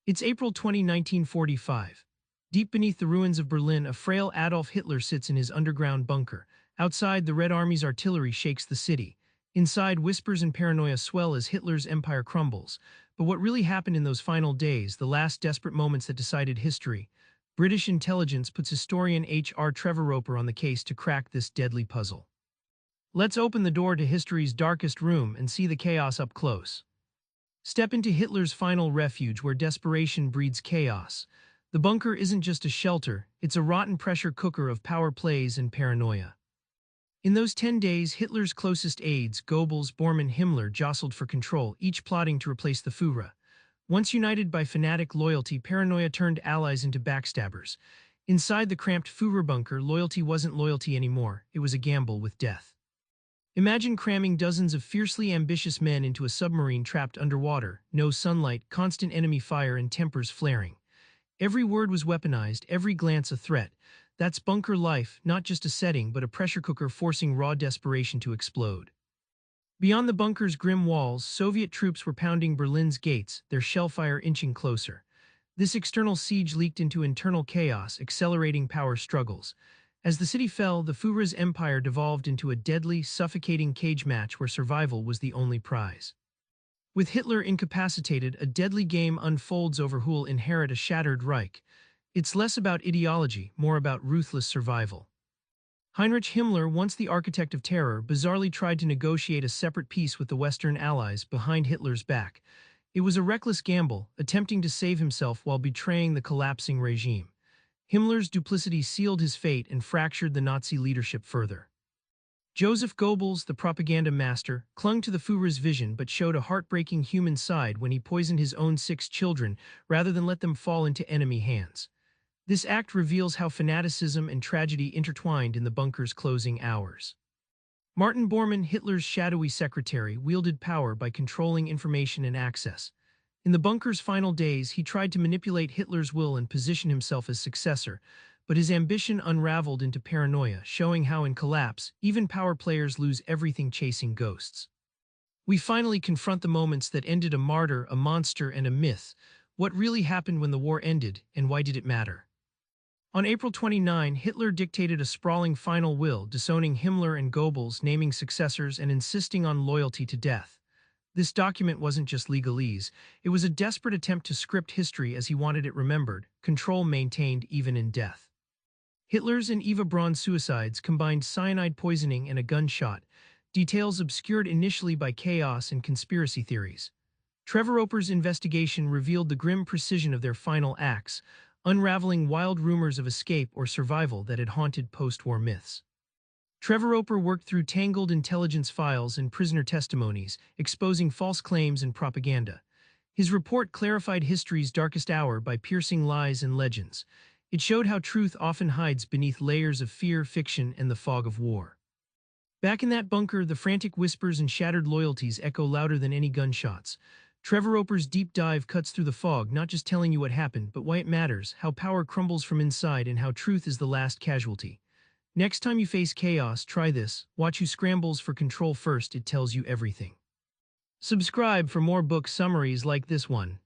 It's April 20, 1945. Deep beneath the ruins of Berlin, a frail Adolf Hitler sits in his underground bunker. Outside, the Red Army's artillery shakes the city. Inside, whispers and paranoia swell as Hitler's empire crumbles. But what really happened in those final days, the last desperate moments that decided history? British intelligence puts historian H.R. Trevor-Roper on the case to crack this deadly puzzle. Let's open the door to history's darkest room and see the chaos up close. Step into Hitler's final refuge where desperation breeds chaos. The bunker isn't just a shelter, it's a rotten pressure cooker of power plays and paranoia. In those 10 days, Hitler's closest aides, Goebbels, Bormann, Himmler, jostled for control, each plotting to replace the Führer. Once united by fanatic loyalty, paranoia turned allies into backstabbers. Inside the cramped Führerbunker, loyalty wasn't loyalty anymore, it was a gamble with death. Imagine cramming dozens of fiercely ambitious men into a submarine trapped underwater, no sunlight, constant enemy fire, and tempers flaring. Every word was weaponized, every glance a threat. That's bunker life, not just a setting, but a pressure cooker forcing raw desperation to explode. Beyond the bunker's grim walls, Soviet troops were pounding Berlin's gates, their shellfire inching closer. This external siege leaked into internal chaos, accelerating power struggles. As the city fell, the Führer's empire devolved into a deadly, suffocating cage match where survival was the only prize. With Hitler incapacitated, a deadly game unfolds over who'll inherit a shattered Reich. It's less about ideology, more about ruthless survival. Heinrich Himmler, once the architect of terror, bizarrely tried to negotiate a separate peace with the Western Allies behind Hitler's back. It was a reckless gamble, attempting to save himself while betraying the collapsing regime. Himmler's duplicity sealed his fate and fractured the Nazi leadership further. Joseph Goebbels, the propaganda master, clung to the Führer's vision but showed a heartbreaking human side when he poisoned his own 6 children rather than let them fall into enemy hands. This act reveals how fanaticism and tragedy intertwined in the bunker's closing hours. Martin Bormann, Hitler's shadowy secretary, wielded power by controlling information and access. In the bunker's final days, he tried to manipulate Hitler's will and position himself as successor, but his ambition unraveled into paranoia, showing how in collapse, even power players lose everything chasing ghosts. We finally confront the moments that ended a martyr, a monster, and a myth. What really happened when the war ended, and why did it matter? On April 29, Hitler dictated a sprawling final will, disowning Himmler and Goebbels, naming successors, and insisting on loyalty to death. This document wasn't just legalese, it was a desperate attempt to script history as he wanted it remembered, control maintained even in death. Hitler's and Eva Braun's suicides combined cyanide poisoning and a gunshot, details obscured initially by chaos and conspiracy theories. Trevor-Roper's investigation revealed the grim precision of their final acts, unraveling wild rumors of escape or survival that had haunted post-war myths. Trevor-Roper worked through tangled intelligence files and prisoner testimonies, exposing false claims and propaganda. His report clarified history's darkest hour by piercing lies and legends. It showed how truth often hides beneath layers of fear, fiction, and the fog of war. Back in that bunker, the frantic whispers and shattered loyalties echo louder than any gunshots. Trevor-Roper's deep dive cuts through the fog, not just telling you what happened, but why it matters, how power crumbles from inside, and how truth is the last casualty. Next time you face chaos, try this. Watch Who Scrambles for Control first, it tells you everything. Subscribe for more book summaries like this one.